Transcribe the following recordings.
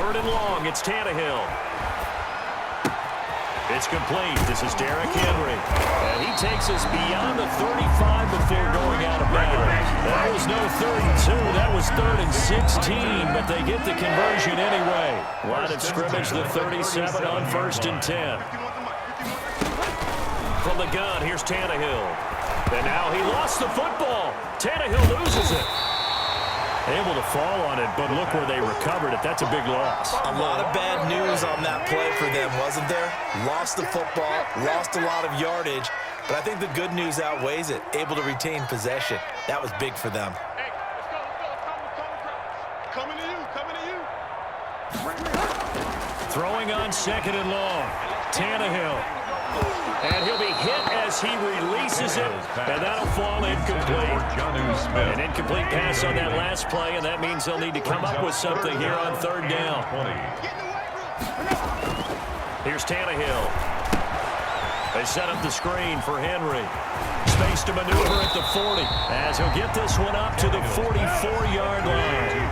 third and long. It's Tannehill. It's complete. This is Derrick Henry. And he takes us beyond the 35 before going out of bounds. That was no 32. That was 3rd and 16, but they get the conversion anyway. Line of scrimmage, the 37 on 1st and 10. From the gun, here's Tannehill. And now he lost the football. Tannehill loses it. Able to fall on it, but look where they recovered it. That's a big loss. A lot of bad news on that play for them, wasn't there? Lost the football, lost a lot of yardage, but I think the good news outweighs it. Able to retain possession. That was big for them. Hey, let's go. Coming to you. Throwing on 2nd and long. Tannehill. And he'll be hit as he releases it, and that'll fall incomplete. An incomplete pass on that last play, and that means they'll need to come up with something here on 3rd down. Here's Tannehill. They set up the screen for Henry. Space to maneuver at the 40, as he'll get this one up to the 44-yard line.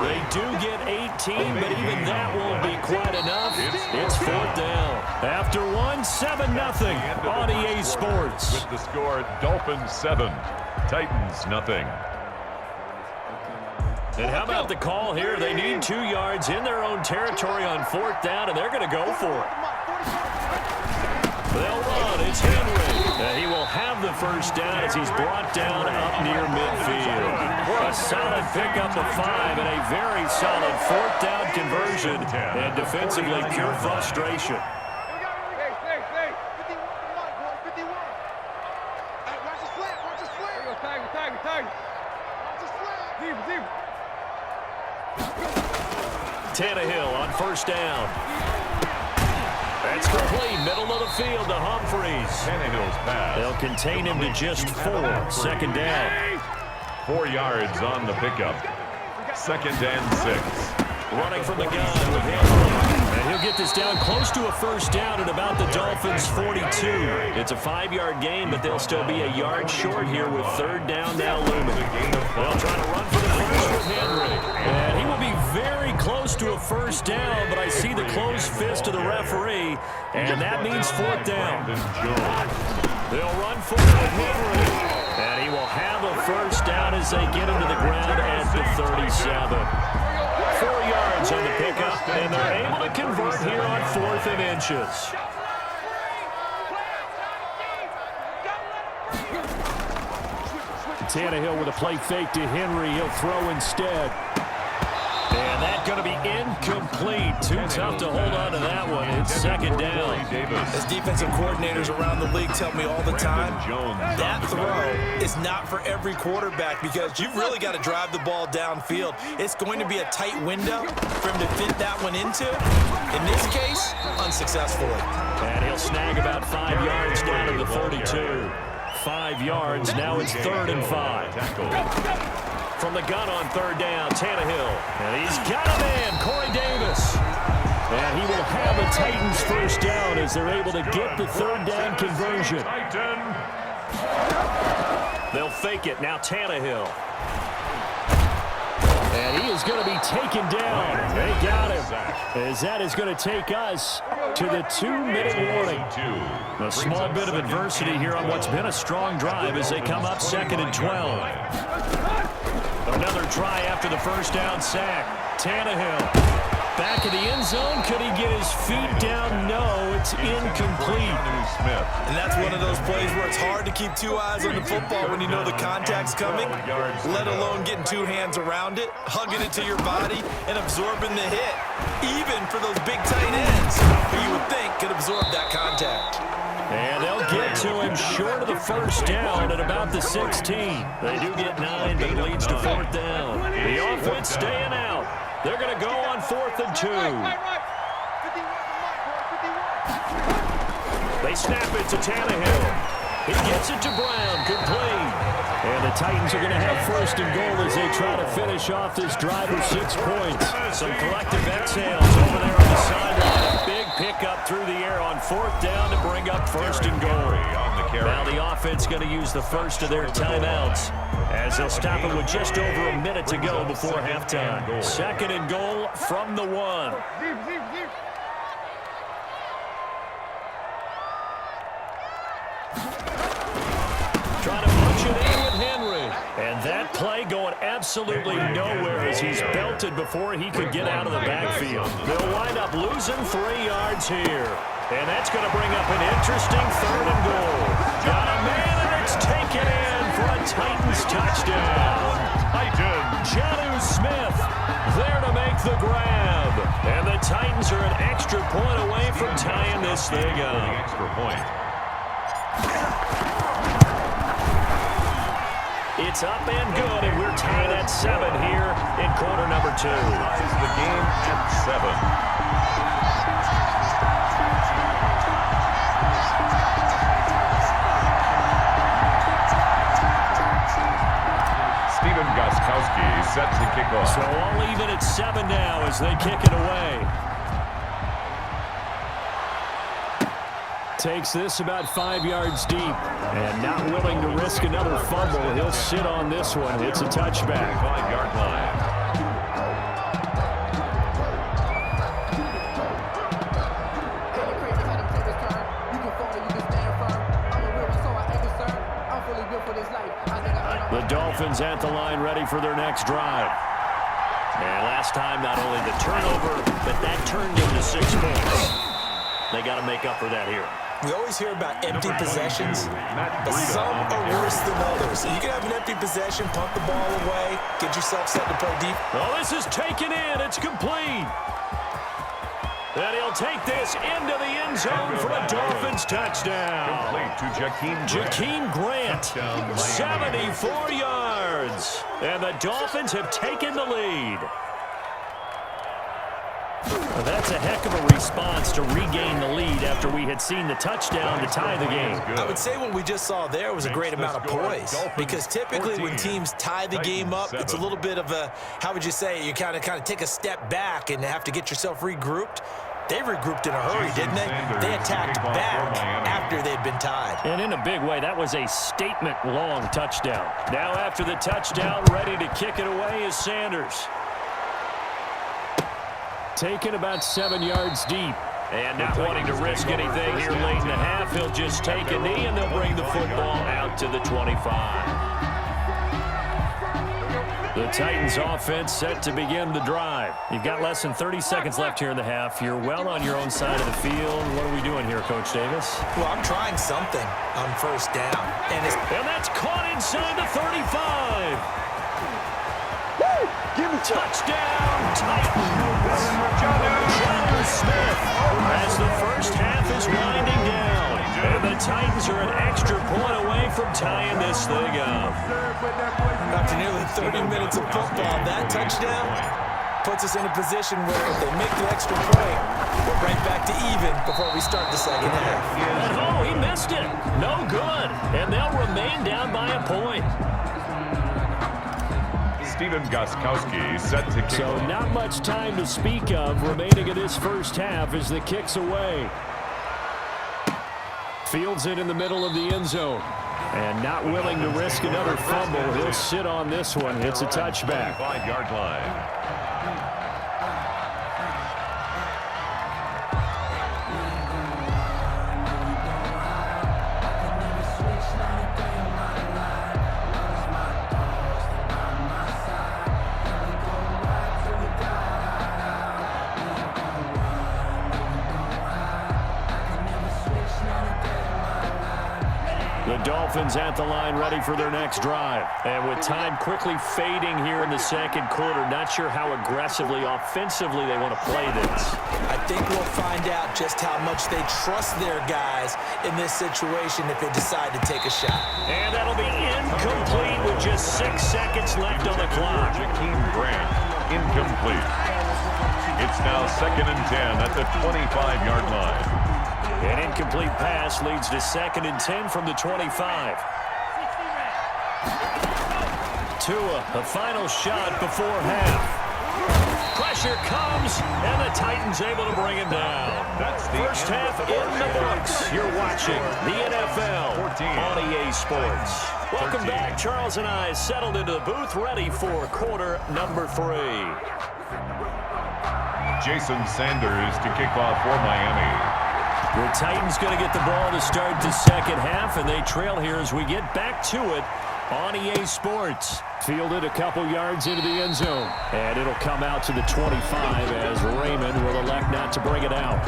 They do get 18, but even that won't be quite enough. It's 4th down. After 1, 7-0 on EA Sports. With the score, Dolphins 7, Titans nothing. And how about the call here? They need 2 yards in their own territory on 4th down, and they're going to go for it. They'll run. It's Henry. He will have the 1st down as he's brought down up near midfield. A solid pickup of 5 and a very solid 4th down conversion. And defensively, pure frustration. Tannehill on 1st down. That's complete, middle of the field to Humphreys. Tannehill's pass. They'll contain him to just 4. 2nd down. 4 yards on the pickup. 2nd and 6. Running from the gun with Henry. And he'll get this down close to a 1st down at about the Dolphins' 42. It's a 5-yard gain, but they'll still be a yard short here with 3rd down now looming. They'll try to run for the first with Henry. And he will be very close to a 1st down, but I see the closed fist of the referee, and that means 4th down. They'll run for it with Henry. And he will have a 1st down as they get into the ground at the 37. 4 yards on the pickup, and they're able to convert here on 4th and inches. Tannehill with a play fake to Henry. He'll throw instead. And that's going to be incomplete. Too tough to hold on to that one. It's 2nd down. As defensive coordinators around the league tell me all the time, that throw is not for every quarterback because you've really got to drive the ball downfield. It's going to be a tight window for him to fit that one into. In this case, unsuccessfully. And he'll snag about 5 yards down to the 32. 5 yards. Now it's 3rd and 5. From the gun on 3rd down, Tannehill. And he's got a man, Corey Davis. And he will have a Titans 1st down as they're able to get the 3rd down conversion. They'll fake it. Now Tannehill. And he is going to be taken down. They got him. As that is going to take us to the 2-minute warning. A small bit of adversity here on what's been a strong drive as they come up 2nd and 12. Another try after the 1st down sack. Tannehill. Back in the end zone. Could he get his feet down? No, it's incomplete. And that's one of those plays where it's hard to keep 2 eyes on the football when you know the contact's coming, let alone getting 2 hands around it, hugging it to your body, and absorbing the hit, even for those big tight ends who you would think could absorb that contact. And they'll get to him short of the 1st down at about the 16. They do get 9, but it leads to 4th down. The offense staying out. They're going to go on 4th and 2. They snap it to Tannehill. He gets it to Brown. Complete. And the Titans are going to have 1st and goal as they try to finish off this drive with 6 points. Some collective exhales over there on the sideline. A big pickup through the air on 4th down to bring up 1st and goal. Now the offense going to use the first of their timeouts as they'll stop it with just over a minute to go before halftime. 2nd and goal from the 1. Trying to punch it in with Henry. And that play going absolutely nowhere as he's belted before he could get out of the backfield. They'll wind up losing 3 yards here. And that's going to bring up an interesting 3rd and goal. Got a man, and it's taken in for a Titans touchdown. Jonnu Smith there to make the grab. And the Titans are an extra point away from tying this thing up. Extra point. It's up and good, and we're tied at 7 here in quarter number 2. Ties the game at 7. Stephen Gostkowski set to kick off. So all even at 7 now as they kick it away. Takes this about 5 yards deep. And not willing to risk another fumble. He'll sit on this one. It's a touchback. 5-yard line. The Dolphins at the line ready for their next drive. And last time, not only the turnover, but that turned into 6 points. They got to make up for that here. We always hear about empty possessions, but some are worse than others. You can have an empty possession, punt the ball away, get yourself set to play deep. Well, this is taken in. It's complete. And he'll take this into the end zone for a Dolphins touchdown. Complete to Jakeem Grant, 74 yards. And the Dolphins have taken the lead. Well, that's a heck of a response to regain the lead after we had seen the touchdown to tie the game. I would say what we just saw there was a great amount of poise, because typically when teams tie the game up, it's a little bit of a, how would you say, you kind of take a step back and have to get yourself regrouped. They regrouped in a hurry, didn't they? They attacked back after they'd been tied. And in a big way, that was a statement-long touchdown. Now after the touchdown, ready to kick it away is Sanders. Taken about 7 yards deep. And not wanting to risk anything here late in the half, he'll just take a knee and they'll bring the football out to the 25. The Titans offense set to begin the drive. You've got less than 30 seconds left here in the half. You're well on your own side of the field. What are we doing here, Coach Davis? Well, I'm trying something on 1st down. And that's caught inside the 35. Touchdown, Titans! Jonnu Smith as the first half is winding down. And the Titans are an extra point away from tying this thing up. After nearly 30 minutes of football, that touchdown puts us in a position where if they make the extra point, we're right back to even before we start the second half. And oh, he missed it. No good. And they'll remain down by a point. Stephen Gostkowski set to kick. So not much time to speak of remaining in this first half as the kick's away. Fields it in the middle of the end zone. And not willing to risk another fumble, he'll sit on this one. It's a touchback. 5-yard line. The Dolphins at the line ready for their next drive. And with time quickly fading here in the second quarter, not sure how aggressively, offensively they want to play this. I think we'll find out just how much they trust their guys in this situation if they decide to take a shot. And that'll be incomplete with just 6 seconds left on the clock. Jakeem Grant, incomplete. It's now 2nd and 10 at the 25-yard line. An incomplete pass leads to 2nd and 10 from the 25. Tua, the final shot before half. Pressure comes, and the Titans able to bring him down. First half in the books. You're watching the NFL on EA Sports. Welcome back. Charles and I settled into the booth, ready for quarter number 3. Jason Sanders to kick off for Miami. The Titans going to get the ball to start the second half, and they trail here as we get back to it on EA Sports. Fielded a couple yards into the end zone, and it'll come out to the 25 as Raymond will elect not to bring it out.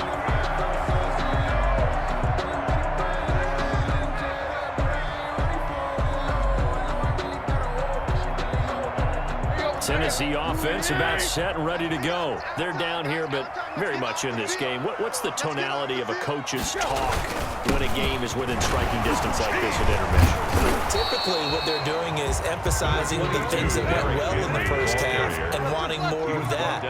Tennessee offense about set and ready to go. They're down here, but very much in this game. What's the tonality of a coach's talk when a game is within striking distance like this at intermission? Typically, what they're doing is emphasizing the things that went well in the first half and wanting more of that.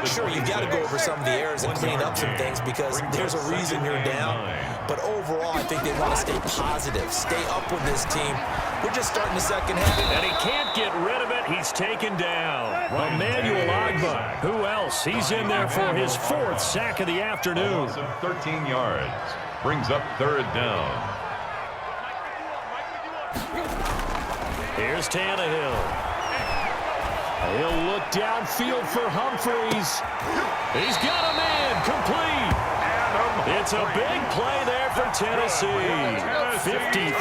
Sure, you've got to go over some of the errors and clean up some things because there's a reason you're down. But overall, I think they want to stay positive, stay up with this team. We're just starting the second half. And he can't get rid of it. He's taken down. Emmanuel Ogbah. Who else? He's in there for his 4th sack of the afternoon. 13 yards. Brings up third down. Here's Tannehill. He'll look downfield for Humphreys. He's got a man complete. It's a big play there for Tennessee. 53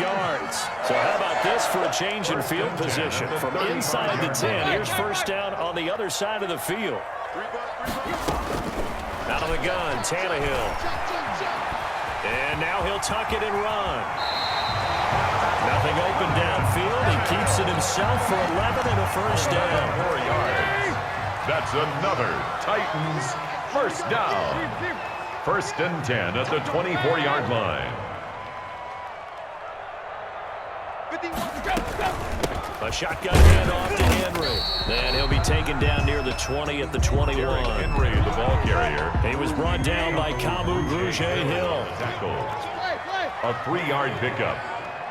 yards. So how about this for a change in field position? From inside the 10, here's first down on the other side of the field. Out of the gun, Tannehill. And now he'll tuck it and run. Nothing open downfield. He keeps it himself for 11 and a first down. 4 yards. That's another Titans first down. First and 10 at the 24-yard line. A shotgun handoff to Henry. And he'll be taken down near the 20 at the 21. Henry, the ball carrier. He was brought down by Kamu Grugier-Hill. Tackle. A 3-yard pickup.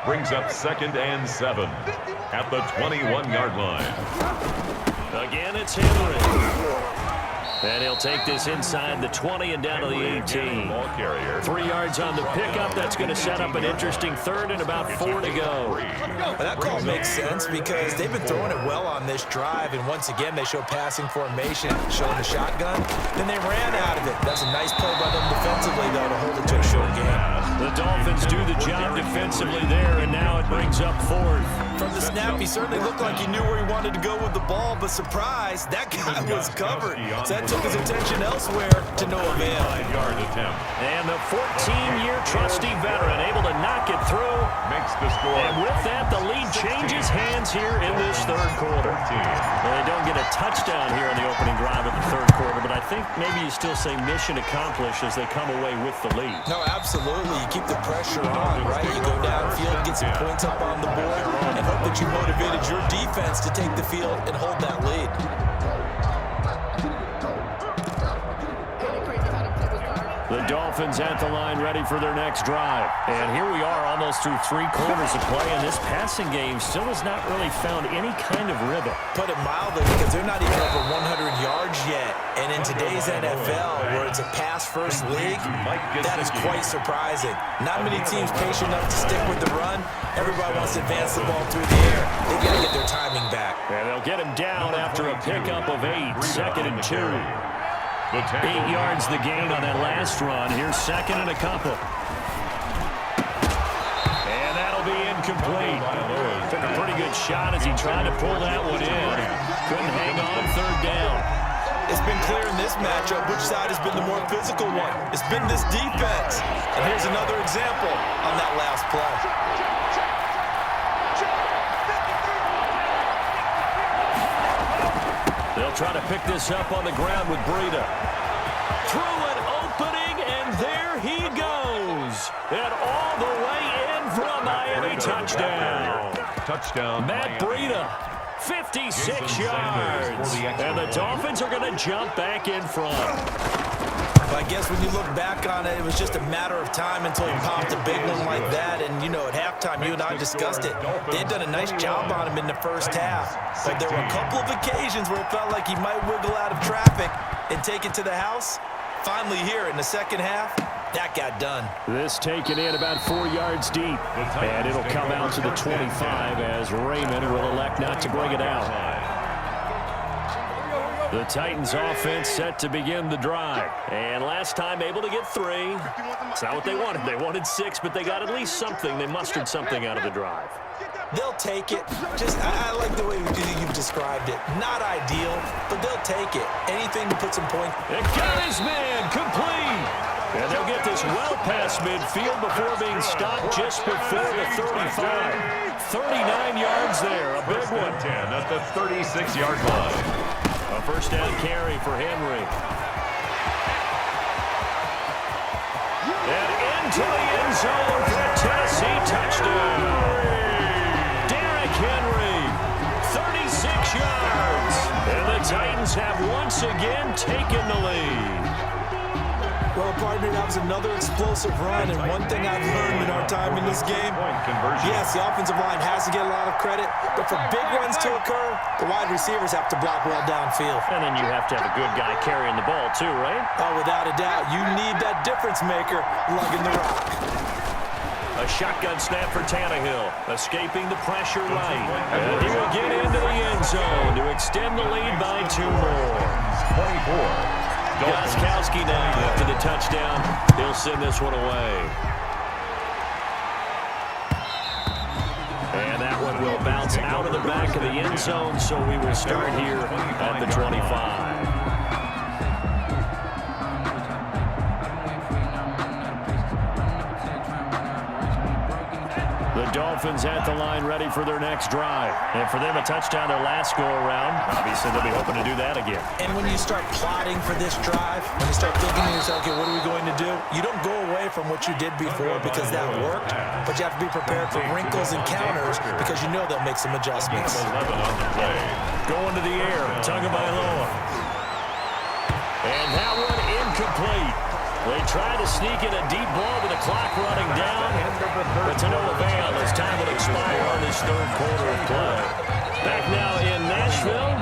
Brings up 2nd and 7 at the 21-yard line. Again, it's Henry. And he'll take this inside the 20 and down to the 18. Ball carrier. 3 yards on the pickup. That's going to set up an interesting third and about 4 to go. Well, that call makes sense because they've been throwing it well on this drive, and once again they show passing formation, showing the shotgun. Then they ran out of it. That's a nice play by them defensively, though, to hold it to a short game. The Dolphins do the job defensively there, and now it brings up 4th. From the snap, he certainly looked like he knew where he wanted to go with the ball, but surprise, that guy was covered. So that took his attention elsewhere to no avail. 5-yard attempt. And the 14-year trusty veteran able to knock it through. Makes the score. And with that, the lead changes hands here in this third quarter. Well, they don't get a touchdown here on the opening drive of the third quarter, but I think maybe you still say mission accomplished as they come away with the lead. No, absolutely. You keep the pressure on, right? You go downfield, get some points up on the board, and hope that you motivated your defense to take the field and hold that lead. The Dolphins at the line ready for their next drive. And here we are almost through 3 quarters of play, and this passing game still has not really found any kind of rhythm. Put it mildly, because they're not even over 100 yards yet. And in today's NFL, where it's a pass-first league, that is quite surprising. Not many teams patient enough to stick with the run. Everybody wants to advance the ball through the air. They've got to get their timing back. And they'll get him down after a pickup of 8, 2nd and 2. 8 yards the gain on that last run. Here's 2nd and a couple. And that'll be incomplete. Took a pretty good shot as he tried to pull that one in. Couldn't hang on 3rd down. It's been clear in this matchup which side has been the more physical one. It's been this defense. And here's another example on that last play. They'll try to pick this up on the ground with Breida. Through an opening, and there he goes. And all the way in for a Miami touchdown. Touchdown. Matt Breida, 56 yards. And the Dolphins are going to jump back in front. I guess when you look back on it, it was just a matter of time until he popped a big one like that. And, you know, at halftime, you and I discussed it. They had done a nice job on him in the first half. But there were a couple of occasions where it felt like he might wiggle out of traffic and take it to the house. Finally here in the second half, that got done. This taken in about 4 yards deep. And it'll come out to the 25 as Raymond will elect not to bring it out. The Titans offense set to begin the drive. And last time able to get 3. It's not what they wanted. They wanted 6, but they got at least something. They mustered something out of the drive. They'll take it. I like the way you've described it. Not ideal, but they'll take it. Anything to put some points. It got his man complete. And they'll get this well past midfield before being stopped just before the 35. 39 yards there. A big one. 10 at the 36-yard line. A first down carry for Henry. And into the end zone for a Tennessee touchdown. Henry, 36 yards. And the Titans have once again taken the lead. Well, partner, that was another explosive run, and one thing I've learned in our time in this game, yes, the offensive line has to get a lot of credit, but for big runs to occur, the wide receivers have to block well downfield. And then you have to have a good guy carrying the ball too, right? Oh, without a doubt. You need that difference maker lugging the rock. A shotgun snap for Tannehill, escaping the pressure right. And he will get into the end zone to extend the lead by 2 more. 24. Gostkowski now after the touchdown. He'll send this one away. And that one will bounce out of the back of the end zone, so we will start here at the 25. The Dolphins at the line ready for their next drive. And for them, a touchdown their last go-around. Obviously, they'll be hoping to do that again. And when you start plotting for this drive, when you start thinking to yourself, okay, what are we going to do? You don't go away from what you did before because that worked, but you have to be prepared for wrinkles and counters because you know they'll make some adjustments. Going to the air, Tagovailoa. And that one incomplete. They try to sneak in a deep ball with the clock running down, but to no avail as time will expire on this third quarter of play. Back now in Nashville.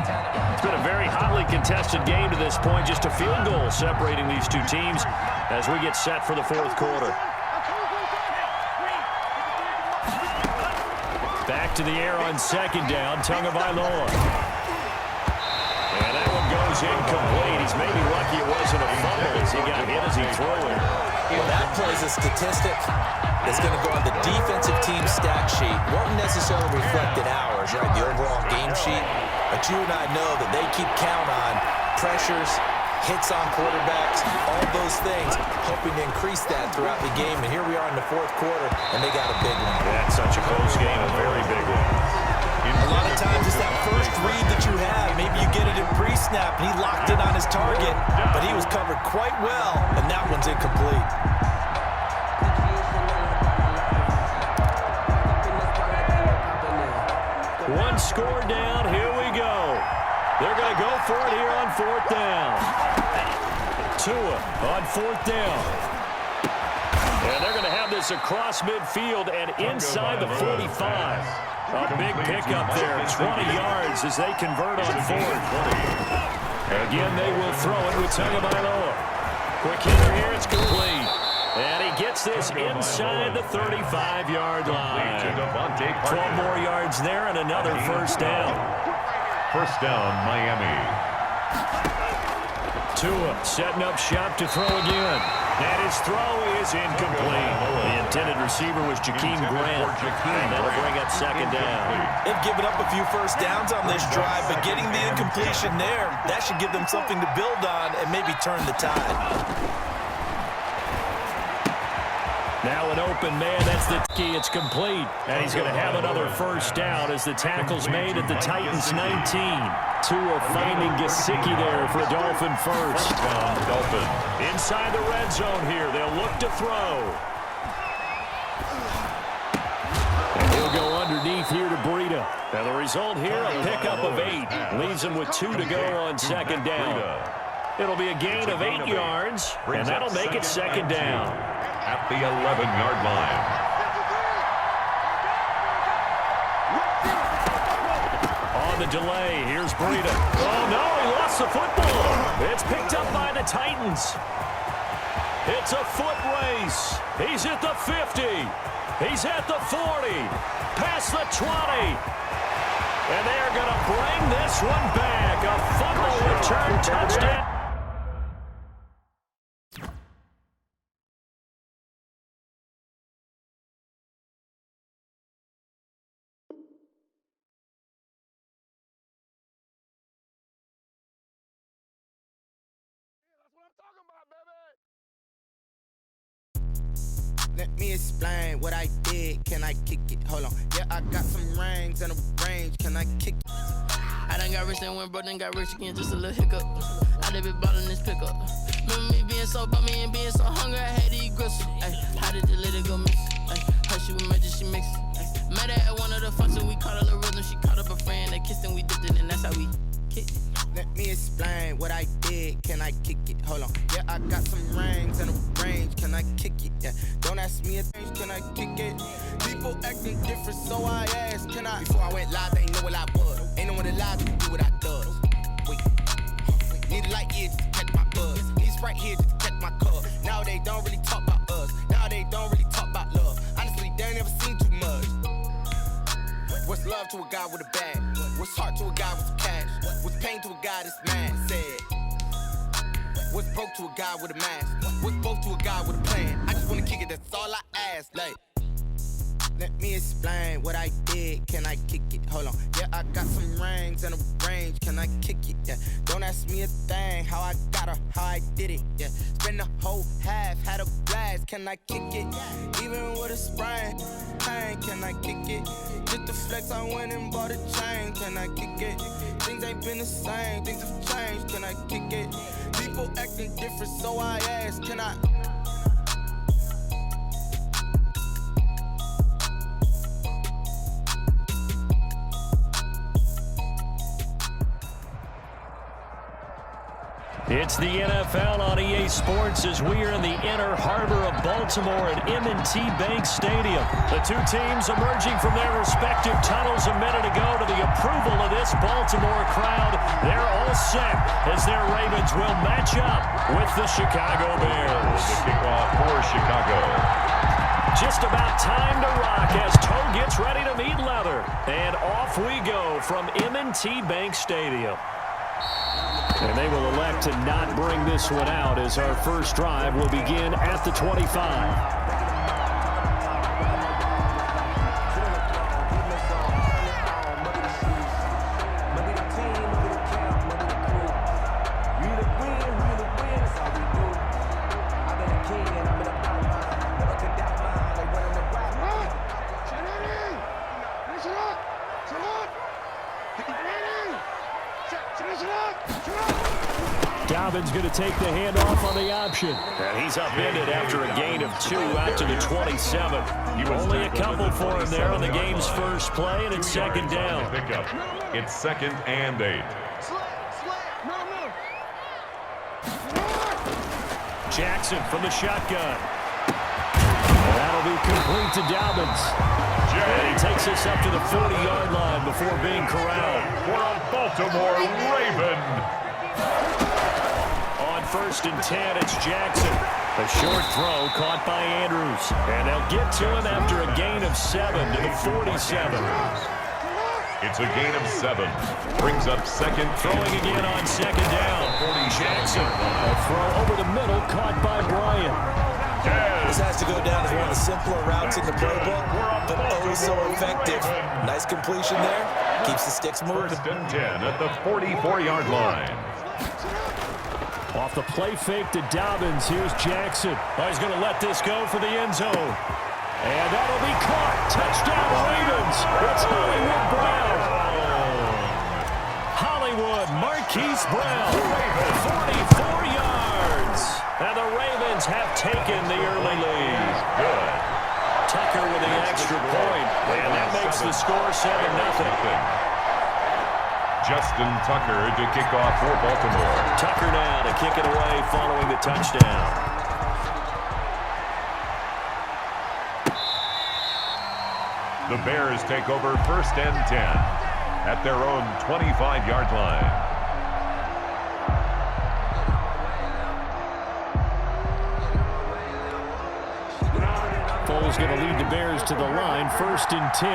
It's been a very hotly contested game to this point. Just a field goal separating these two teams as we get set for the fourth quarter. Back to the air on second down, Tagovailoa. And that one goes incomplete. He's maybe lucky it wasn't a fumble as he got hit as he threw it. Well, that plays a statistic that's going to go on the defensive team stat sheet. Won't necessarily reflect in ours, right, the overall game sheet. But you and I know that they keep count on pressures, hits on quarterbacks, all those things, hoping to increase that throughout the game. And here we are in the fourth quarter, and they got a big one. That's such a close game, a very big one. A lot of times it's that first read that you have. Maybe you get it in pre-snap, and he locked in on his target, but he was covered quite well, and that one's incomplete. One score down. Here we go. They're going to go for it here on fourth down. Tua on fourth down. And they're going to have this across midfield and inside the 45. A big pickup there, 20 yards as they convert on fourth. Again, they will throw it with Tagovailoa. Quick hitter here, it's complete. And he gets this inside the 35-yard line. 12 more yards there and another first down. First down, Miami. Tua setting up shop to throw again. And his throw is incomplete. The intended receiver was Jakeem Grant. And that'll bring up second down. They've given up a few first downs on this drive, but getting the incompletion there, that should give them something to build on and maybe turn the tide. Now an open man, that's the key, it's complete. And he's going to have another first down as the tackle's made at the Titans 19. Tua finding Gesicki there for a Dolphin first. Dolphin. Inside the red zone here, they'll look to throw. And he'll go underneath here to Breida. And the result here, a pickup of 8. Leaves him with 2 to go on second down. It'll be a gain of 8 yards, and that'll make it second down. At the 11-yard line. On the delay, here's Breida. Oh, no, he lost the football. It's picked up by the Titans. It's a foot race. He's at the 50. He's at the 40. Past the 20. And they're going to bring this one back. A fumble return touchdown. Let me explain what I did. Can I kick it? Hold on. Yeah, I got some rings and a range. Can I kick it? I done got rich and went broke, then got rich again, just a little hiccup. I done been ballin' this pickup. Remember me being so bummy and being so hungry, I had to eat gristle. How did the lady go miss? Her she was magic, she mixed. Met her at one of the functions, we caught a little rhythm. She caught up a friend, they kissed and we dipped it, and that's how we kicked it. Let me explain what I did. Can I kick it? Hold on. Yeah, I got some rings and a range. Can I kick it? Yeah. Don't ask me a thing. Can I kick it? People acting different, so I asked. Can I? Before I went live, they ain't know what I was. Ain't no one alive to do what I does. Wait. Need a light here just to catch my buzz. Need Sprite here just to catch my cup. Now they don't really talk about us. Now they don't really talk about love. Honestly, they ain't never seen too much. What's love to a guy with a bag? What's heart to a guy with some cash? What's pain to a guy that's mad? Said. What's broke to a guy with a mask? What's broke to a guy with a plan? I just wanna kick it, that's all I ask. Like, let me explain what I did. Can I kick it? Hold on. Yeah, I got some rings and a range. Can I kick it? Yeah. Don't ask me a thing. How I got her, how I did it. Yeah. Spend the whole half, had a blast. Can I kick it? Even with a sprain. Pain, can I kick it? Just the flex, I went and bought a chain. Can I kick it? Things ain't been the same. Things have changed. Can I kick it? People acting different, so I ask. Can I? It's the NFL on EA Sports as we are in the inner harbor of Baltimore at M&T Bank Stadium. The two teams emerging from their respective tunnels a minute ago to the approval of this Baltimore crowd. They're all set as their Ravens will match up with the Chicago Bears. The kickoff for Chicago. Just about time to rock as toe gets ready to meet leather. And off we go from M&T Bank Stadium. And they will elect to not bring this one out as our first drive will begin at the 25. Dobbins going to take the handoff on the option. And he's upended after a gain of 2 out to the 27. Only a couple for him there on the game's first play, and it's second down. It's 2nd and 8. Jackson from the shotgun. And that'll be complete to Dobbins. And he takes us up to the 40-yard line before being corralled. For a Baltimore Raven. On 1st and 10, it's Jackson. A short throw caught by Andrews. And they'll get to him after a gain of 7 to the 47. It's a gain of 7. Brings up second. Throwing again on second down. Jackson. A throw over the middle caught by Bryant. This has to go down as one of the simpler routes in the playbook, but oh so effective. Nice completion there. Keeps the sticks moving. 1st and 10 at the 44-yard line. Off the play fake to Dobbins, here's Jackson. Oh, he's going to let this go for the end zone. And that'll be caught. Touchdown Ravens. It's Hollywood Brown. Hollywood Marquise Brown. 44 yards. And the Ravens have taken the early lead. Good. Tucker with the extra point. And that makes the score 7-0. Justin Tucker to kick off for Baltimore. Tucker now to kick it away following the touchdown. The Bears take over 1st and 10 at their own 25-yard line. Foles going to lead the Bears to the line. 1st and 10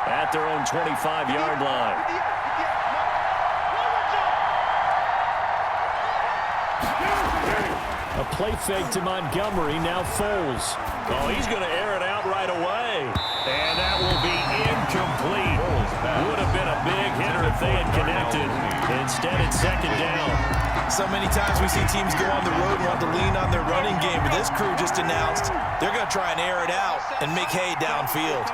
at their own 25-yard line. A play fake to Montgomery. Now Foles. Oh, he's going to air it out right away. And that will be incomplete. Would have been a big hitter if they had connected. Instead, it's 2nd down. So many times we see teams go on the road and want to lean on their running game, but this crew just announced they're going to try and air it out and make hay downfield.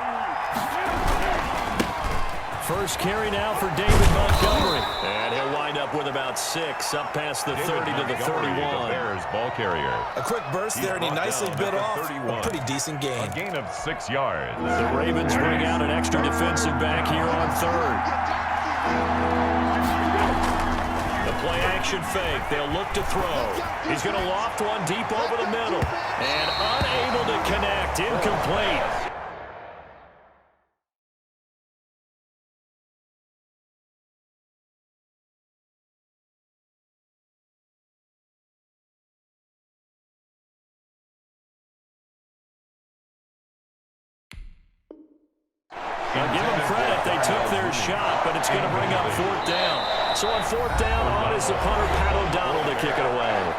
First carry now for David Montgomery. And he'll wind up with about 6, up past the 30 to the 31. The Bears ball carrier. A quick burst there, and he nicely bit off a pretty decent gain. A gain of 6 yards. The Ravens bring out an extra defensive back here on 3rd. The play action fake. They'll look to throw. He's going to loft one deep over the middle. And unable to connect. Incomplete. Now give them credit. They took their shot, but it's going to bring up 4th down. So on 4th down, on is the punter, Pat O'Donnell, to kick it away.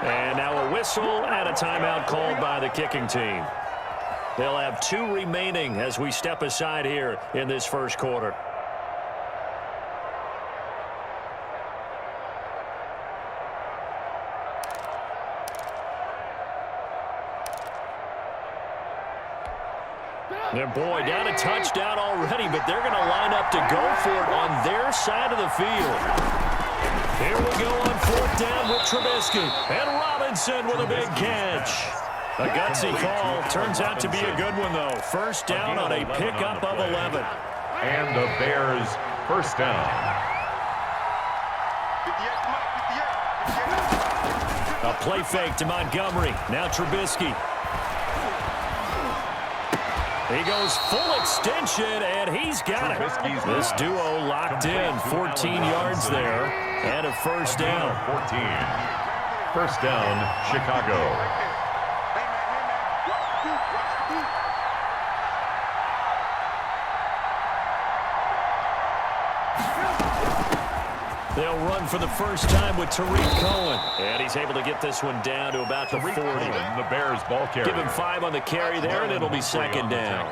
And now a whistle and a timeout called by the kicking team. They'll have 2 remaining as we step aside here in this first quarter. And boy, down a touchdown already, but they're going to line up to go for it on their side of the field. Here we go on 4th down with Trubisky. And Robinson with a big catch. A gutsy call. Turns out to be a good one, though. 1st down on a pickup of 11. And the Bears 1st down. A play fake to Montgomery. Now Trubisky. He goes full extension, and he's got it. This duo locked in. 14 yards there, and a 1st down. 14. 1st down, Chicago. They'll run for the first time with Tariq Cohen. And he's able to get this one down to about the 40. The Bears ball carrier. Give him 5 on the carry there, and it'll be 2nd down.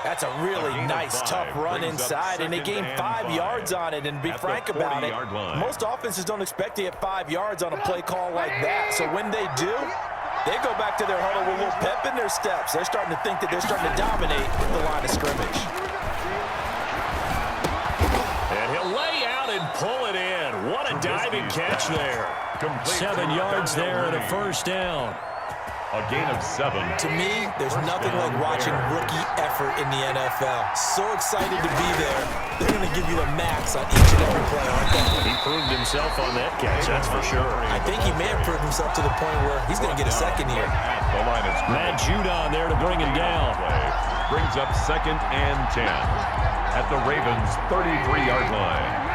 That's a really nice, tough run inside, and they gained 5 yards on it. And be frank about it, most offenses don't expect to get 5 yards on a play call like that. So when they do, they go back to their huddle with a little pep in their steps. They're starting to think that they're starting to dominate the line of scrimmage. And he'll lay out and pull it in. What a diving catch there. 7 yards there and a 1st down. A gain of 7. To me, there's nothing like watching rookie effort in the NFL. So excited to be there. They're going to give you a max on each and every play, aren't they? He proved himself on that catch, that's for sure. I think he may have proved himself to the point where he's going to get a 2nd here. Matt Judon there to bring him down. Brings up 2nd and 10 at the Ravens' 33-yard line.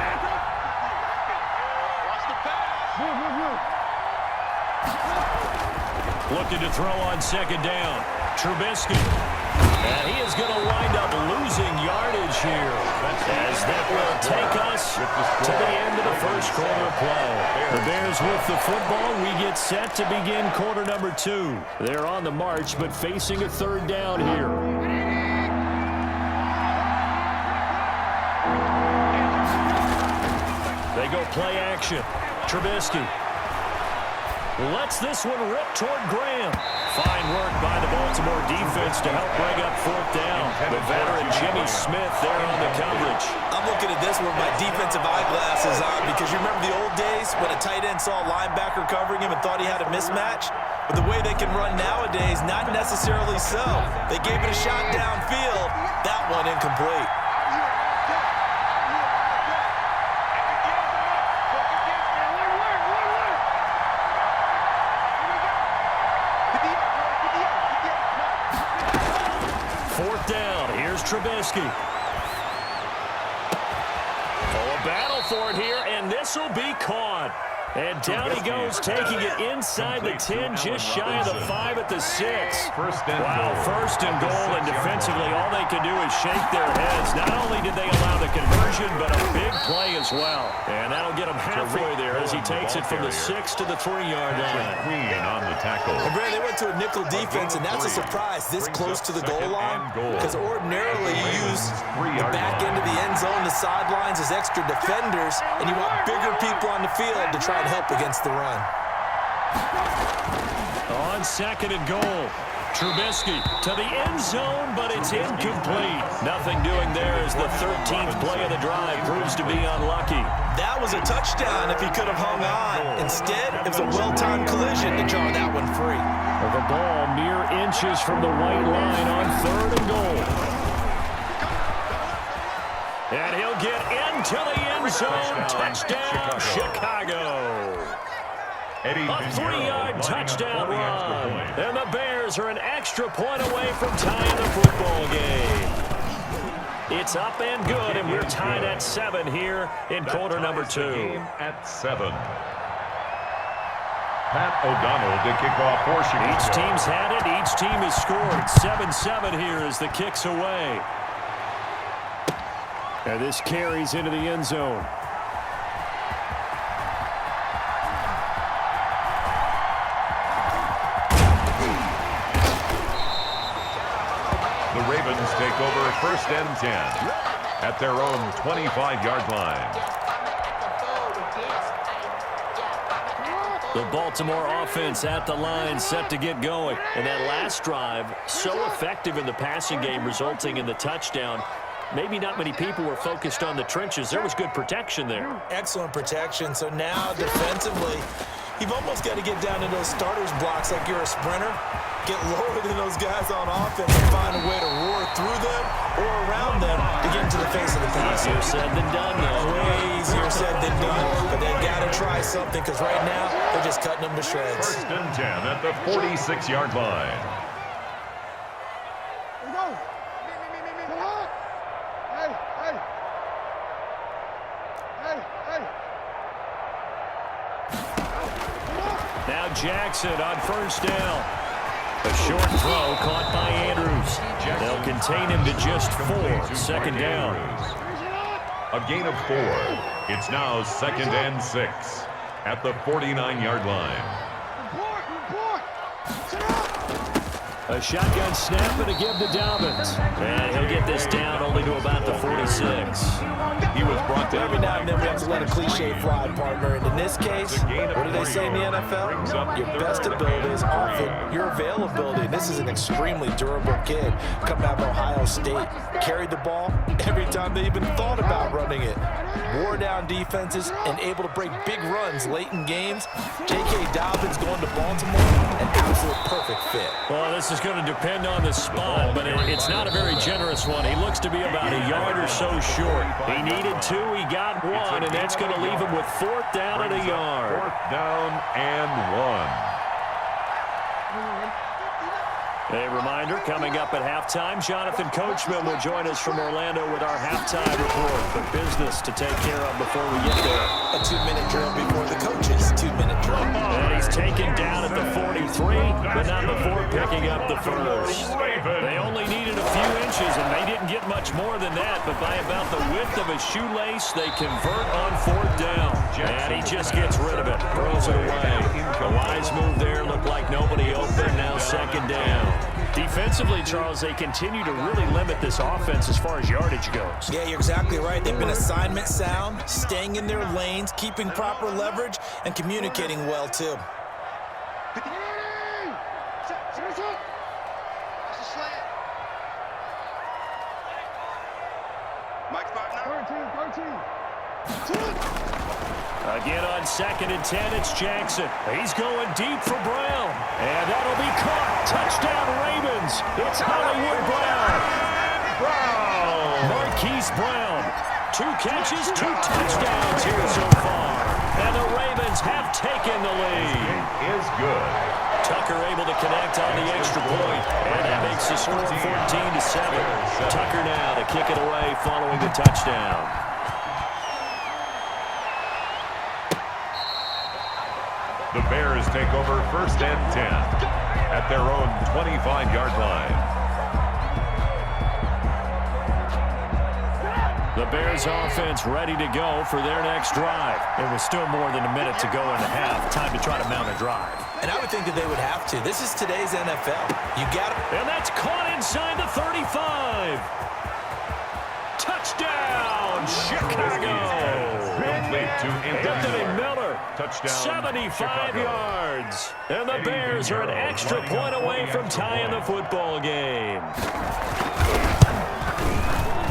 Looking to throw on 2nd down. Trubisky. And he is going to wind up losing yardage here. As that will take us to the end of the first quarter play. The Bears with the football. We get set to begin quarter number 2. They're on the march, but facing a 3rd down here. They go play action. Trubisky lets this one rip toward Graham. Fine work by the Baltimore defense to help bring up 4th down. The veteran Jimmy Smith there on the coverage. I'm looking at this with my defensive eyeglasses on because you remember the old days when a tight end saw a linebacker covering him and thought he had a mismatch? But the way they can run nowadays, not necessarily so. They gave it a shot downfield. That one incomplete. Trubisky. Oh, a battle for it here, and this will be caught. And down he goes, taking it inside the 10, just shy of the 5 at the 6. Wow, first and goal, and defensively all they can do is shake their heads. Not only did they allow the conversion, but a big play as well. And that'll get him halfway there as he takes it from the 6 to the 3-yard line. Queen on the tackle. And Brad, they went to a nickel defense, and that's a surprise this close to the goal line, because ordinarily you use the back end of the end zone, the sidelines as extra defenders, and you want bigger people on the field to try and help against the run. On second and goal, Trubisky to the end zone, but it's incomplete. Nothing doing there as the 13th play of the drive proves to be unlucky. That was a touchdown if he could have hung on. Instead, it was a well-timed collision to draw that one free. The ball mere inches from the white line on third and goal. And he'll get into the end zone. Touchdown, Chicago. A 3-yard touchdown run. And the Bears are an extra point away from tying the football game. It's up and good, and we're tied at 7 here in quarter number 2. At 7. Pat O'Donnell to kick off for Chicago. Each team's had it. Each team has scored. 7-7 here as the kick's away. And this carries into the end zone. The Ravens take over first and 10 at their own 25-yard line. The Baltimore offense at the line, set to get going. And that last drive, so effective in the passing game, resulting in the touchdown. Maybe not many people were focused on the trenches. There was good protection there. Excellent protection. So now defensively, you've almost got to get down to those starters blocks like you're a sprinter. Get lower than those guys on offense and find a way to roar through them or around them to get into the face of the pass. Easier said than done, though. Way easier said than done, but they got to try something because right now they're just cutting them to shreds. First and 10 at the 46-yard line. Now Jackson on first down. A short throw caught by Andrews. They'll contain him to just 4. Second down. A gain of 4. It's now second and 6 at the 49-yard line. A shotgun snap and a give to Dobbins. And he'll get this down only to about the 46. He was brought down. Every now and then we have to let a cliche fly, partner. And in this case, what do they say in the NFL? Your best ability is often your availability. And this is an extremely durable kid coming out of Ohio State. Carried the ball every time they even thought about running it. Wore down defenses and able to break big runs late in games. J.K. Dobbins going to Baltimore, an absolute perfect fit. Well, this is going to depend on the spot, but it's not a very generous one. He looks to be about a yard or so short. He needed 2, he got 1, and that's going to leave him with 4th down and a yard. 4th down and 1. A reminder, coming up at halftime, Jonathan Coachman will join us from Orlando with our halftime report. But business to take care of before we get there. A 2-minute drill before the coaches. 2-minute drill. And he's taken down at the 43, but not before picking up the first. They only needed a few inches, and they didn't get much more than that. But by about the width of a shoelace, they convert on 4th down. And he just gets rid of it, throws it away. A wise move there, looked like nobody open, now second down. Defensively, Charles, they continue to really limit this offense as far as yardage goes. Yeah, you're exactly right. They've been assignment sound, staying in their lanes, keeping proper leverage, and communicating well, too. Again on second and 10, it's Jackson. He's going deep for Brown. And that'll be caught. Touchdown, Ravens. It's Hollywood Brown. Marquise Brown. 2 catches, 2 touchdowns here so far. And the Ravens have taken the lead. Is good. Tucker able to connect on the extra point. And that makes the score 14-7. 7. Tucker now to kick it away following the touchdown. The Bears take over 1st and 10 at their own 25-yard line. The Bears offense ready to go for their next drive. It was still more than a minute to go in the half. Time to try to mount a drive. And I would think that they would have to. This is today's NFL. You got it. And that's caught inside the 35. Touchdown, Chicago. Complete to Anthony Miller. Touchdown, 75 Chicago. yards. And the Bears are an extra point away from tying the football game.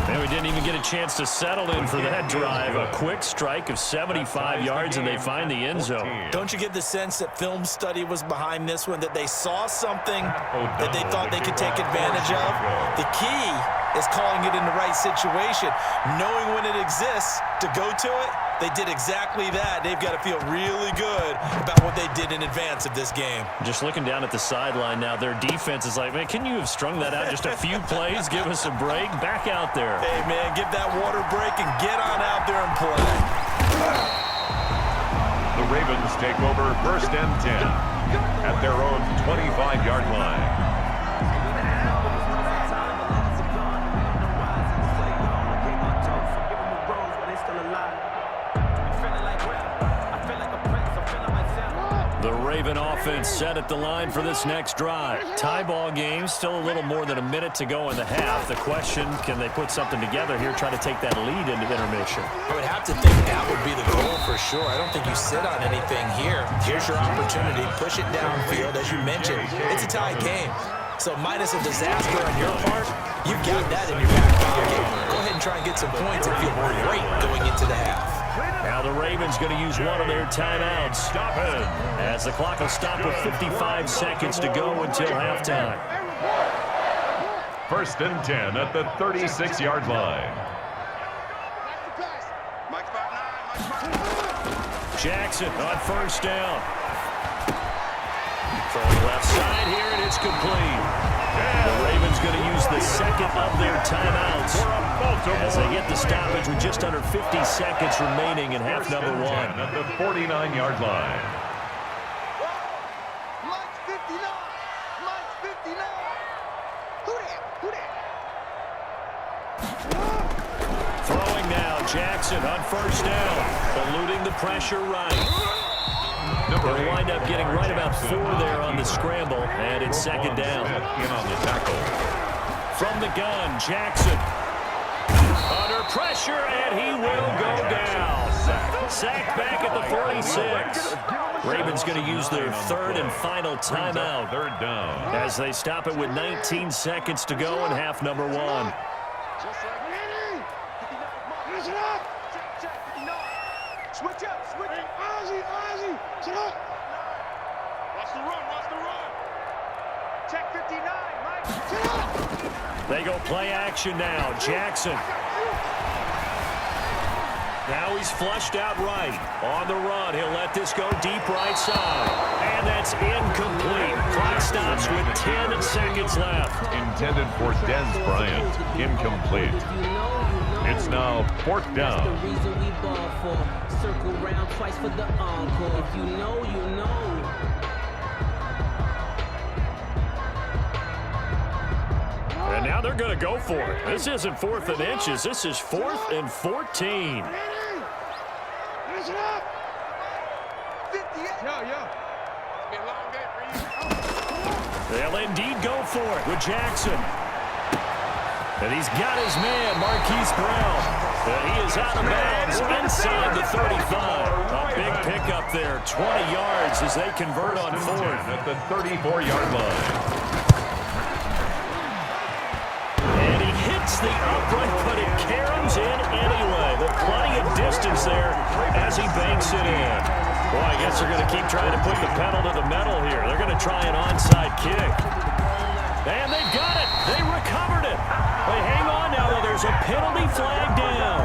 And we didn't even get a chance to settle in for that drive. A quick strike of 75 yards, and they find the end zone. Don't you get the sense that film study was behind this one, that they saw something that they thought they could take advantage of? The key is calling it in the right situation, knowing when it exists to go to it. They did exactly that. They've got to feel really good about what they did in advance of this game. Just looking down at the sideline now, their defense is like, man, can you have strung that out just a few plays? Give us a break. Back out there. Hey, man, give that water break and get on out there and play. The Ravens take over 1st and 10 at their own 25-yard line. The Raven offense set at the line for this next drive. Tie ball game, still a little more than a minute to go in the half. The question, can they put something together here, try to take that lead into intermission? I would have to think that would be the goal for sure. I don't think you sit on anything here. Here's your opportunity. Push it downfield. As you mentioned, it's a tie game. So minus a disaster on your part, you've got that in your back pocket. Go ahead and try and get some points and feel great going into the half. Now the Ravens going to use one of their timeouts. Stop it. As the clock will stop with 55 seconds to go until halftime. 1st and 10 at the 36-yard line. Jackson on 1st down. From the left side here, and it's complete. The Ravens going to use the second of their timeouts as they get the stoppage with just under 50 seconds remaining in half number 1. At the 49-yard line. Mike's 59. Mike's 59. Who that? Who that? Throwing now, Jackson on 1st down, eluding the pressure right. They'll wind up getting right about 4 there on the scramble, and it's 2nd down. In on the tackle. From the gun, Jackson. Under pressure, and he will go down. Sacked back at the 46. Ravens going to use their 3rd and final timeout. 3rd down. As they stop it with 19 seconds to go in half number 1. Just like Manny. Finish it up. Switch up. Switch up. Ozzy. Sit up. Watch the run. Watch the run. Check 59, Mike. Sit up. They go play action now. Jackson. Now he's flushed out right. On the run, he'll let this go deep right side. And that's incomplete. Clock stops with 10 seconds left. Intended for Dez Bryant. Incomplete. It's now 4th down. The reason we ball for. Circle round twice for the encore. If you know, you know. And now they're going to go for it. This isn't 4th and inches. This is 4th and 14. Finish it up. 58. Yo. It's been a long day for you. They'll indeed go for it with Jackson. And he's got his man, Marquise Brown. And he is out of bounds inside the 35. A big pickup there, 20 yards as they convert on 4th. At the 34-yard line. And he hits the upright, but it caroms in anyway. But plenty of distance there as he banks it in. Boy, I guess they're going to keep trying to put the pedal to the metal here. They're going to try an onside kick. And they've got it. They recovered it. But hang on now, though. There's a penalty flag down.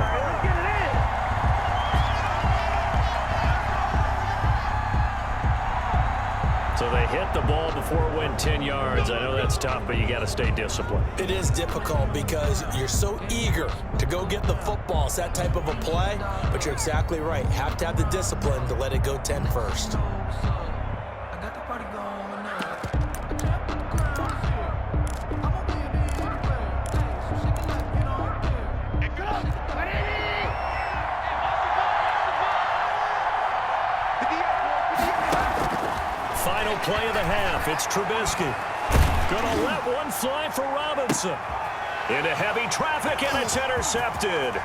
So they hit the ball before it went 10 yards. I know that's tough, but you got to stay disciplined. It is difficult because you're so eager to go get the football. It's that type of a play, but you're exactly right. Have to have the discipline to let it go 10 first. Final play of the half. It's Trubisky. Gonna let one fly for Robinson. Into heavy traffic, and it's intercepted.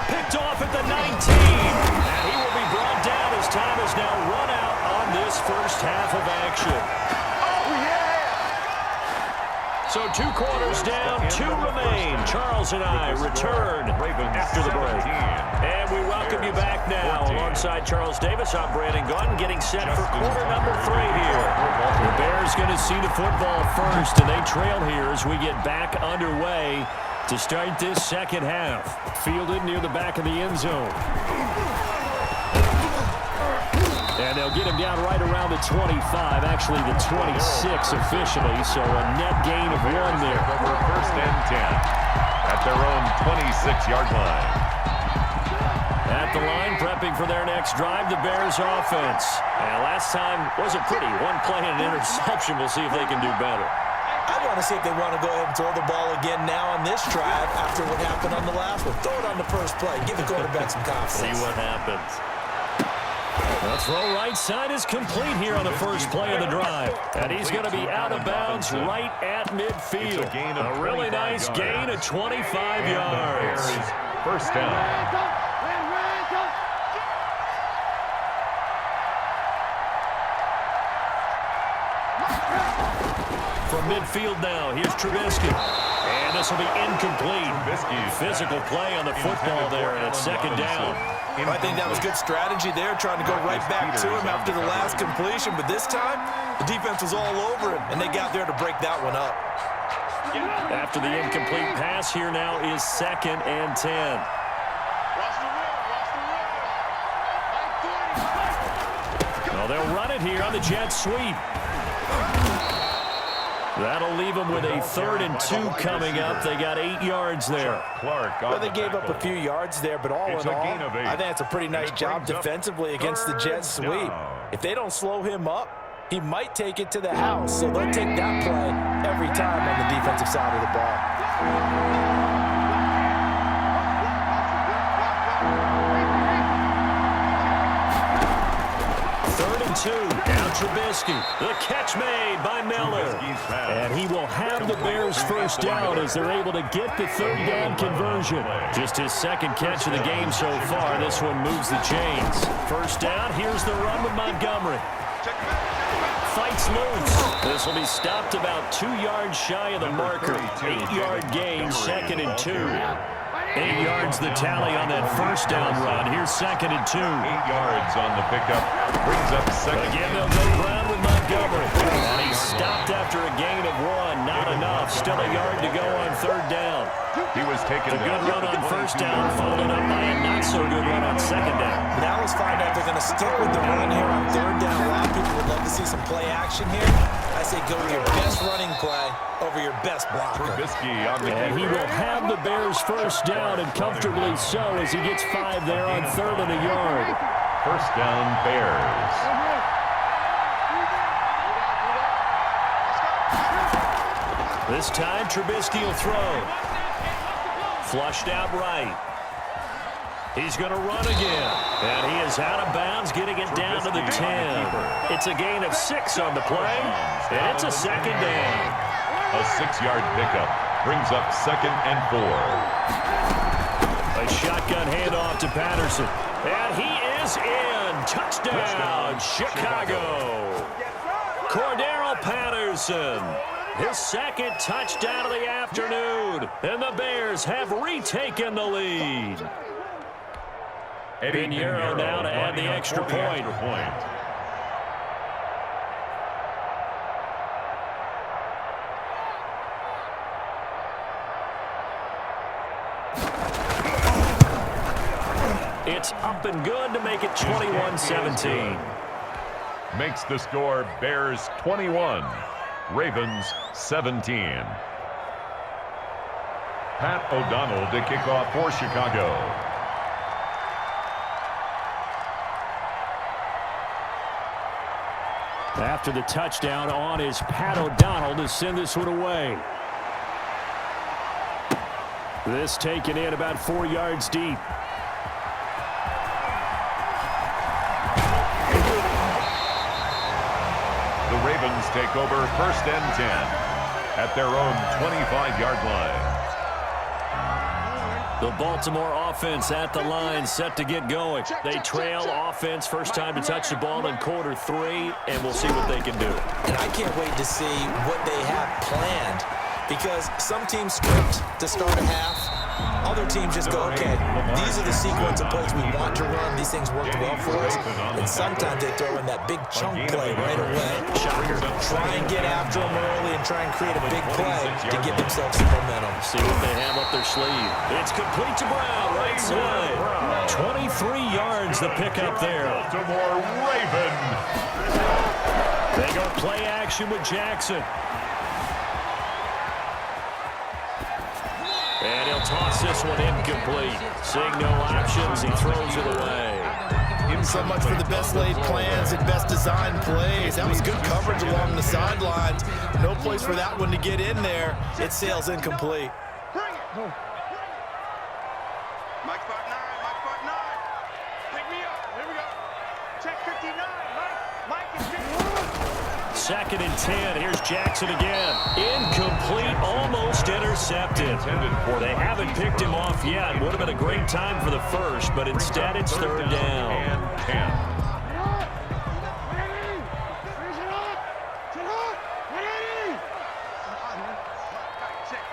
Picked off at the 19. And he will be brought down as time is now run out on this first half of action. Oh, yeah! So 2 quarters down, 2 remain. Charles and I return after the break. And we welcome you back now. Alongside Charles Davis, I'm Brandon Gunn, getting set for quarter number 3 here. The Bears going to see the football first, and they trail here as we get back underway to start this second half. Fielded near the back of the end zone. And they'll get him down right around the 25, actually the 26 officially, so a net gain of 1 there. Over first and 10 at their own 26-yard line. At the line, prepping for their next drive, the Bears offense. And last time wasn't pretty. 1 play and an interception. We'll see if they can do better. I want to see if they want to go ahead and throw the ball again now on this drive after what happened on the last one. Throw it on the first play. Give the quarterback some confidence. See what happens. The throw right side is complete here on the first play of the drive. And he's going to be out of bounds right at midfield. A really nice gain of 25 yards. First down. From midfield now, here's Trubisky. And this will be incomplete. Physical play on the football there, and it's second down. I think that was good strategy there, trying to go right back to him after the last completion. But this time, the defense was all over him, and they got there to break that one up. After the incomplete pass, here now is second and 10. Well, they'll run it here on the jet sweep. That'll leave them with a 3rd and 2 coming up. They got 8 yards there. Well, they gave up a few yards there, but all in all, I think it's a pretty nice job defensively against the jet sweep. If they don't slow him up, he might take it to the house. So they'll take that play every time on the defensive side of the ball. 3rd and 2. Now Trubisky. The catch made by Miller. And he will have the Bears first down as they're able to get the 3rd down conversion. Just his 2nd catch of the game so far. This one moves the chains. First down. Here's the run with Montgomery. Fights loose. This will be stopped about 2 yards shy of the marker. 8-yard gain, 2nd and 2. 8 yards the tally on that first down run. Here's 2nd and 2. 8 yards on the pickup. Brings up second. Again, they'll go ground with Montgomery. And he's stopped after a gain of 1. Not enough. Still a yard to go on 3rd down. He was taking a good run on first down, followed up by a not-so-good run on 2nd down. Now let's find out if they're going to stick with the run here on 3rd down. A lot of people would love to see some play action here. I say go with your best running play over your best blocker. Trubisky on the And he will have the Bears first down, and comfortably so as he gets 5 there on 3rd and a yard. First down, Bears. This time, Trubisky will throw. Flushed out right. He's going to run again. And he is out of bounds, getting it down to the 10. It's a gain of 6 on the play, and it's a 2nd down. A 6-yard pickup brings up 2nd and 4. A shotgun handoff to Patterson. And he is in. Touchdown, Chicago. Cordero Patterson. His 2nd touchdown of the afternoon. And the Bears have retaken the lead. Pinheiro now to add the extra point. It's up and good to make it 21-17. makes the score Bears 21, Ravens 17. Pat O'Donnell to kick off for Chicago. After the touchdown, on is Pat O'Donnell to send this one away. This taken in about 4 yards deep. The Ravens take over 1st and 10 at their own 25-yard line. The Baltimore offense at the line, set to get going. They trail offense, first time to touch the ball in quarter 3, and we'll see what they can do. And I can't wait to see what they have planned, because some teams script to start a half. Other teams just go, okay, these are the sequence of plays we want to run. These things worked well for us. And sometimes they throw in that big chunk play right away. Try and get after them early and try and create a big play to give themselves some momentum. See what they have up their sleeve. It's complete to Brown, right side. 23 yards the pickup there. Baltimore Raven. They go play action with Jackson. And he'll toss this one incomplete. Seeing no options, he throws it away. So much for the best laid plans and best designed plays. That was good coverage along the sidelines. No place for that one to get in there. It sails incomplete. Bring it. Mike spot 9, Mike spot 9. Pick me up. Here we go. Check 59. Mike is 51. 2nd and 10. Here's Jackson again. Incomplete, almost intercepted. They haven't picked him off yet. Would have been a great time for the first, but instead it's 3rd down. And 10.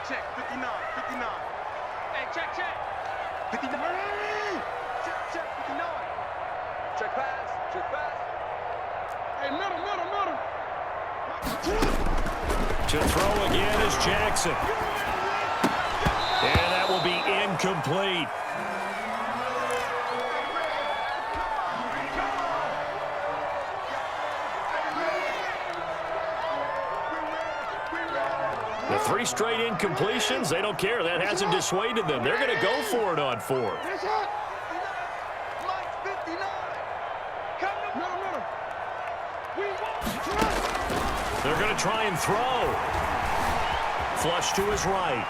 Check 59. 59. Hey, check. 59. Check 59. Check pass. Hey, middle. To throw again is Jackson. And that will be incomplete. The 3 straight incompletions, they don't care. That hasn't dissuaded them. They're going to go for it on 4th. They're going to try and throw. Flush to his right.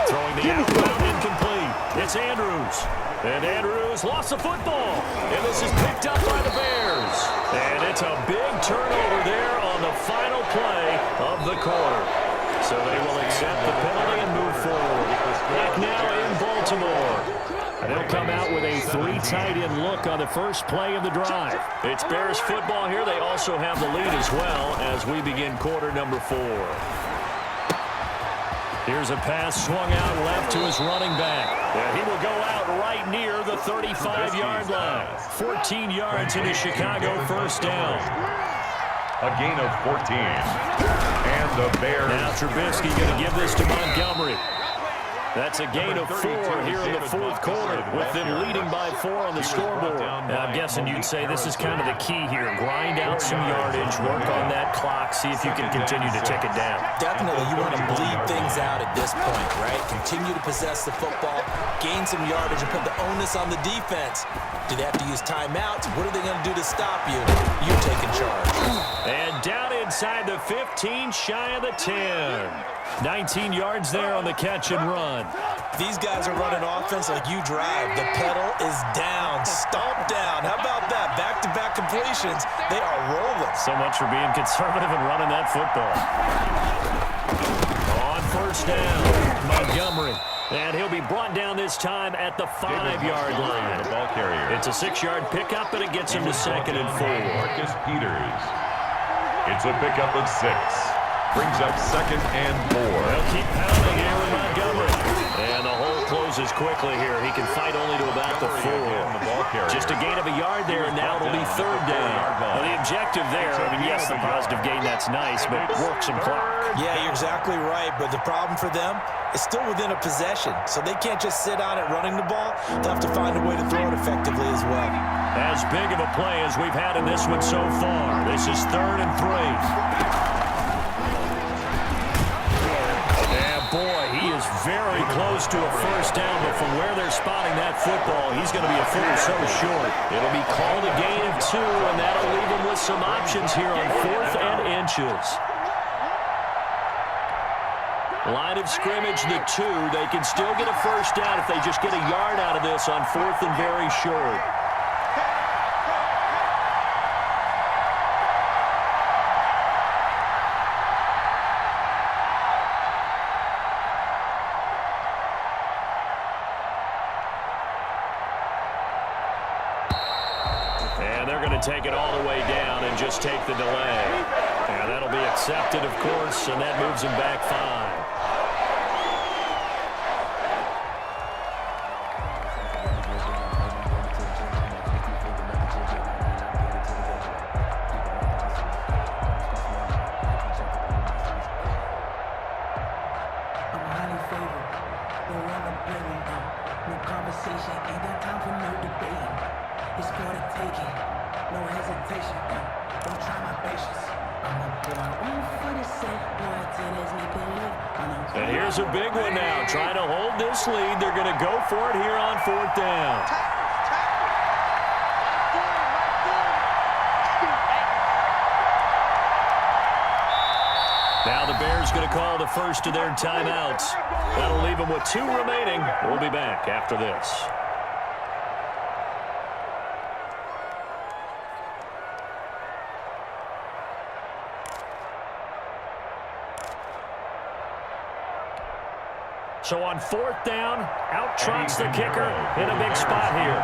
Throwing the outbound incomplete. It's Andrews. And Andrews lost the football. And this is picked up by the Bears. And it's a big turnover there on the final play of the quarter. So they will accept the penalty and move forward. Back now in Baltimore. And they'll come out with a 3 tight end look on the first play of the drive. It's Bears football here. They also have the lead as well as we begin quarter number 4. Here's a pass swung out left to his running back. And he will go out right near the 35-yard line. 14 yards into Chicago, first down. A gain of 14. And the Bears. Now Trubisky going to give this to Montgomery. That's a gain of 4 here in the 4th quarter, with them leading by 4 on the scoreboard. Now, I'm guessing you'd say this is kind of the key here. Grind out some yardage, work on that clock, see if you can continue to tick it down. Definitely, you want to bleed things out at this point, right? Continue to possess the football, gain some yardage, and put the onus on the defense. Do they have to use timeouts? What are they going to do to stop you? You're taking charge. And down inside the 15, shy of the 10. 19 yards there on the catch and run. These guys are running offense like you drive. The pedal is down, stomp down. How about that? Back-to-back completions. They are rolling. So much for being conservative and running that football. On first down, Montgomery. And he'll be brought down this time at the 5-yard line. The ball carrier. It's a 6-yard pickup, and it gets him to 2nd and 4. Marcus Peters. It's a pickup of 6. Brings up 2nd and 4. They'll keep pounding here with Montgomery. And the hole closes quickly here. He can fight only to about the 4. Just a gain of a yard there, and now it'll be 3rd down. Well, the objective there, I mean, yes, the positive gain, that's nice, but work some clock. Yeah, you're exactly right, but the problem for them is still within a possession, so they can't just sit on it running the ball. They'll have to find a way to throw it effectively as well. As big of a play as we've had in this one so far. This is 3rd and 3. Yeah, boy, he is very close to a first down, but from where they're spotting that football, he's going to be a foot or so short. It'll be called a gain of 2, and that'll leave him with some options here on 4th and inches. Line of scrimmage, the 2. They can still get a first down if they just get a yard out of this on 4th and very short. And they're going to take it all the way down and just take the delay. And that'll be accepted, of course, and that moves him back 5. And here's a big one now. Trying to hold this lead. They're going to go for it here on 4th down. Now the Bears going to call the first of their timeouts. That'll leave them with 2 remaining. We'll be back after this. So on 4th down, out trots the kicker in a big spot here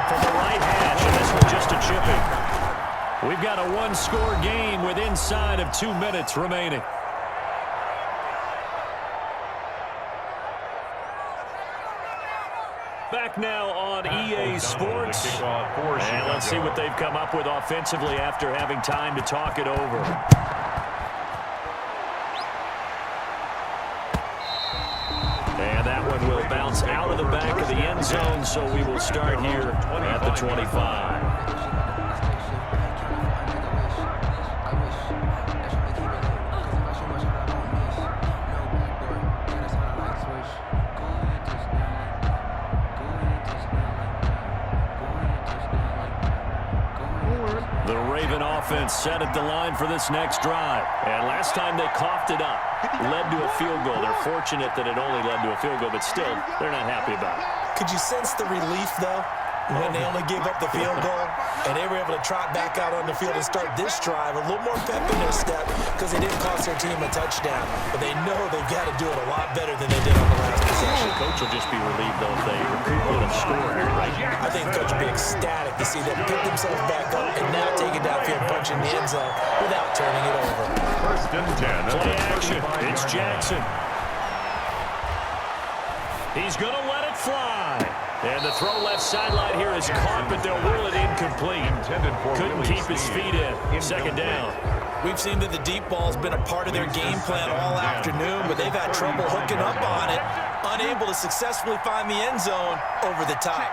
from the right hash, and this one just a chipping. We've got a 1-score game with inside of 2 minutes remaining. Back now on EA Sports, and let's see what they've come up with offensively after having time to talk it over. And that one will bounce out of the back of the end zone, so we will start here at the 25. The Raven offense set at the line for this next drive. And last time they coughed it up, led to a field goal. They're fortunate that it only led to a field goal, but still, they're not happy about it. Could you sense the relief, though, when they only gave up the field goal? And they were able to trot back out on the field and start this drive. A little more pep in their step because they didn't cost their team a touchdown. But they know they've got to do it a lot better than they did on the last possession. Coach will just be relieved, though, if they recoup with a score here, right? I think Coach will be ecstatic to see them pick themselves back up and now take it downfield, punch in the end zone without turning it over. 1st and 10. Play action. It's Jackson. He's going to let it fly. And the throw left sideline here is caught, but they'll rule it incomplete. Couldn't keep his feet in. 2nd down. We've seen that the deep ball's been a part of their game plan all afternoon, but they've had trouble hooking up on it, unable to successfully find the end zone over the top.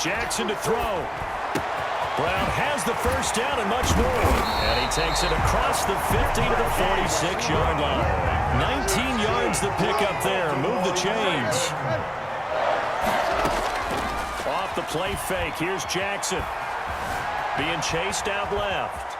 Jackson to throw. Brown has the first down and much more. And he takes it across the 50 to the 46-yard line. 19 yards the pickup there. Move the chains. Off the play fake. Here's Jackson. Being chased out left.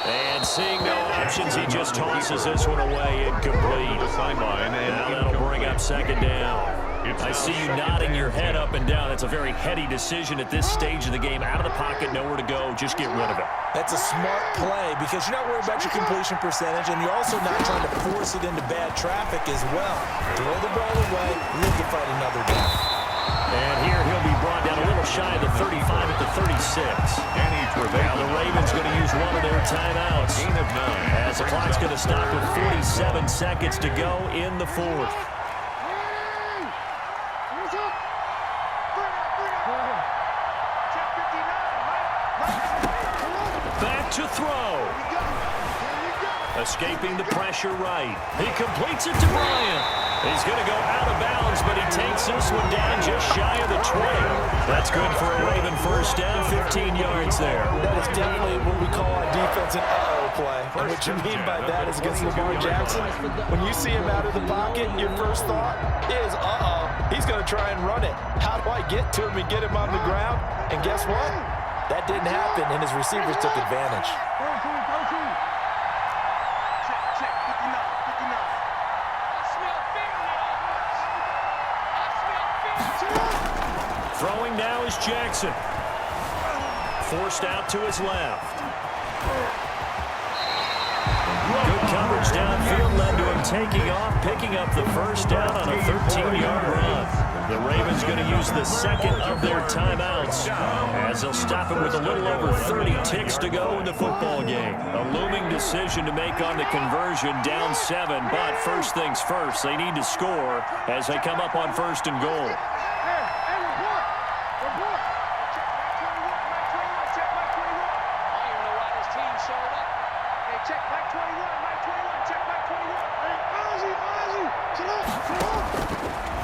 And seeing no options, he just tosses this one away incomplete. Now that'll bring up 2nd down. I see you nodding your head up and down. That's a very heady decision at this stage of the game. Out of the pocket, nowhere to go. Just get rid of it. That's a smart play because you're not worried about your completion percentage, and you're also not trying to force it into bad traffic as well. Throw the ball away, look to fight another down. And here he'll be brought down a little shy of the 35 at the 36. Now the Ravens going to use one of their timeouts. As the clock's going to stop with 47 seconds to go in the 4th. Back to throw. Escaping the pressure right. He completes it to Bryant. He's going to go out of bounds, but he takes this one down just shy That's good for a Raven first down, 15 yards there. That is definitely what we call on defense an uh-oh play. And what you mean by that is against Lamar Jackson, when you see him out of the pocket, your first thought is, uh-oh, he's going to try and run it. How do I get to him and get him on the ground? And guess what? That didn't happen, and his receivers took advantage. Throwing now is Jackson. Forced out to his left. Good coverage downfield led to him taking off, picking up the first down on a 13-yard run. The Ravens going to use the second of their timeouts as they'll stop it with a little over 30 ticks to go in the football game. A looming decision to make on the conversion, down 7, but first things first, they need to score as they come up on 1st and goal.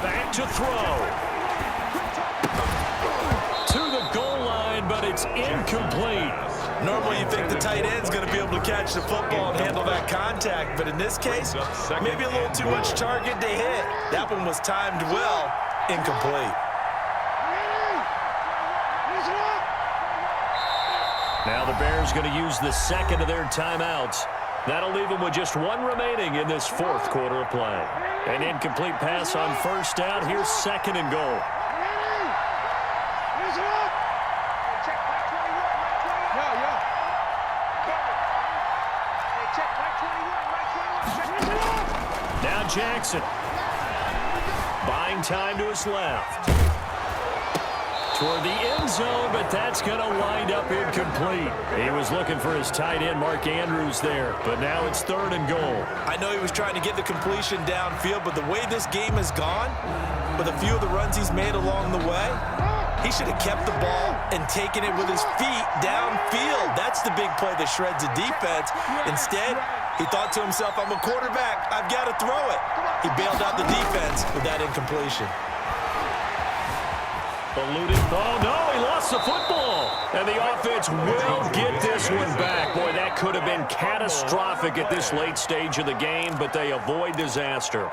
Back to throw. To the goal line, but it's incomplete. Normally you think the tight end's going to be able to catch the football and handle that contact, but in this case, maybe a little too much target to hit. That one was timed well, incomplete. Now the Bears going to use the second of their timeouts. That'll leave them with just one remaining in this fourth quarter of play. An incomplete pass on first down. Here's 2nd and goal. Now Jackson. Buying time to his left. Toward the end zone, but that's going to wind up incomplete. He was looking for his tight end, Mark Andrews, there, but now it's 3rd and goal. I know he was trying to get the completion downfield, but the way this game has gone, with a few of the runs he's made along the way, he should have kept the ball and taken it with his feet downfield. That's the big play that shreds the defense. Instead, he thought to himself, I'm a quarterback, I've got to throw it. He bailed out the defense with that incompletion. Eluding. Oh, no, he lost the football. And the offense will get this one back. Boy, that could have been catastrophic at this late stage of the game, but they avoid disaster.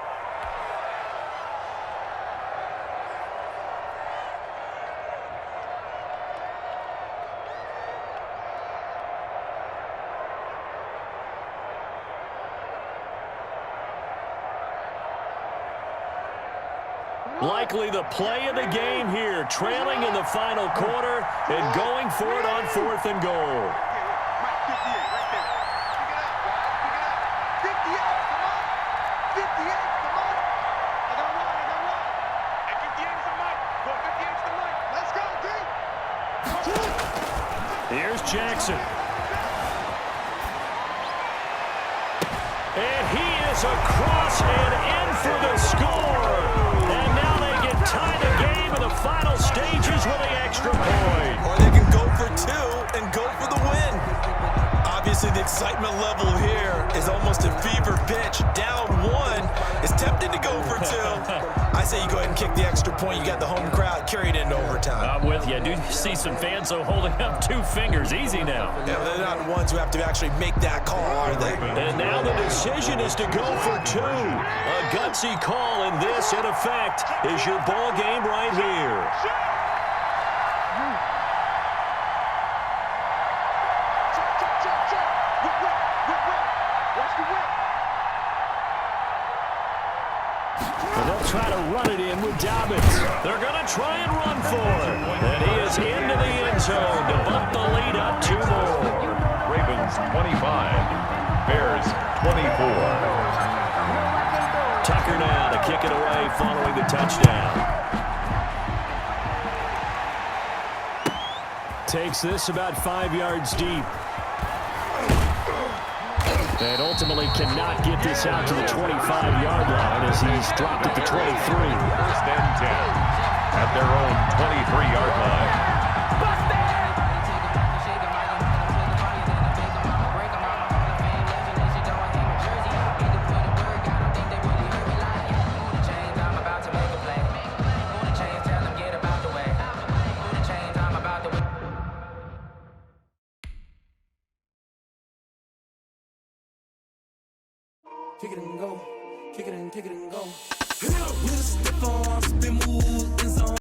Likely the play of the game here, trailing in the final quarter and going for it on 4th and goal. Here's Jackson. And he is across and in for the score. And now they get tied the game in the final stages with the extra point. Or they can go for 2 and go for the win. Obviously, the excitement level here is almost a fever pitch. Down 1 is tempted to go for 2. I say you go ahead and kick the extra point. You got the home crowd carried into overtime. I'm with you. I do see some fans, though, holding up 2 fingers. Easy now. Yeah, they're not the ones who have to actually make that call, are they? And now the decision is to go for 2. A gutsy call, and this, in effect, is your ball game right here. Try to run it in with Dobbins. They're going to try and run for it. And he is into the end zone to bump the lead up 2 more. Ravens 25, Bears 24. Tucker now to kick it away following the touchdown. Takes this about 5 yards deep. And ultimately cannot get this out to the 25-yard line as he's dropped at the 23. 1st and 10 at their own 23-yard line. kick it and go. Kick it and go. With a stiff arm, spin move, end zone.